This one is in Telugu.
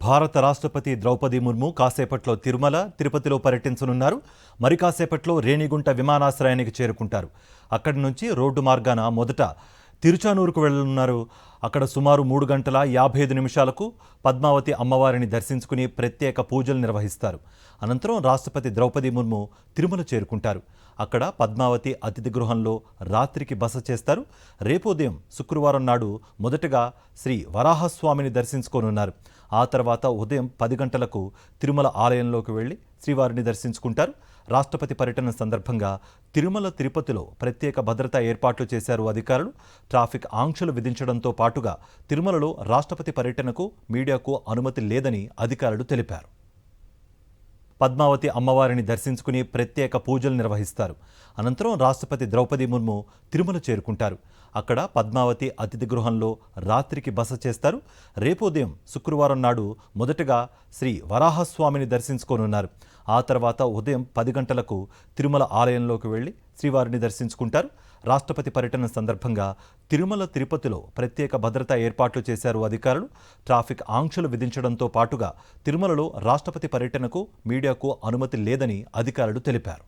భారత రాష్ట్రపతి ద్రౌపది ముర్ము కాసేపట్లో తిరుమల, తిరుపతిలో పర్యటించనున్నారు. మరి కాసేపట్లో రేణిగుంట విమానాశ్రయానికి చేరుకుంటారు. అక్కడి నుంచి రోడ్డు మార్గాన మొదట తిరుచానూరుకు వెళ్లనున్నారు. అక్కడ సుమారు 3 గంటల 55 నిమిషాలకు పద్మావతి అమ్మవారిని దర్శించుకుని ప్రత్యేక పూజలు నిర్వహిస్తారు. అనంతరం రాష్ట్రపతి ద్రౌపది ముర్ము తిరుమల చేరుకుంటారు. అక్కడ పద్మావతి అతిథి గృహంలో రాత్రికి బస చేస్తారు. రేపు ఉదయం శుక్రవారం నాడు మొదటగా శ్రీ వరాహస్వామిని దర్శించుకోనున్నారు. ఆ తర్వాత ఉదయం 10 గంటలకు తిరుమల ఆలయంలోకి వెళ్లి శ్రీవారిని దర్శించుకుంటారు. రాష్ట్రపతి పర్యటన సందర్భంగా తిరుమల, తిరుపతిలో ప్రత్యేక భద్రతా ఏర్పాట్లు చేశారు అధికారులు. ట్రాఫిక్ ఆంక్షలు విధించడంతో పాటుగా తిరుమలలో రాష్ట్రపతి పర్యటనకు మీడియాకు అనుమతి లేదని అధికారులు తెలిపారు. పద్మావతి అమ్మవారిని దర్శించుకుని ప్రత్యేక పూజలు నిర్వహిస్తారు. అనంతరం రాష్ట్రపతి ద్రౌపది ముర్ము తిరుమల చేరుకుంటారు. అక్కడ పద్మావతి అతిథి గృహంలో రాత్రికి బస చేస్తారు. రేపు ఉదయం శుక్రవారం నాడు మొదటగా శ్రీ వరాహస్వామిని దర్శించుకోనున్నారు. ఆ తర్వాత ఉదయం 10 గంటలకు తిరుమల ఆలయంలోకి వెళ్లి శ్రీవారిని దర్శించుకుంటారు. రాష్ట్రపతి పర్యటన సందర్భంగా తిరుమల, తిరుపతిలో ప్రత్యేక భద్రతా ఏర్పాట్లు చేశారు అధికారులు. ట్రాఫిక్ ఆంక్షలు విధించడంతో పాటుగా తిరుమలలో రాష్ట్రపతి పర్యటనకు మీడియాకు అనుమతి లేదని అధికారులు తెలిపారు.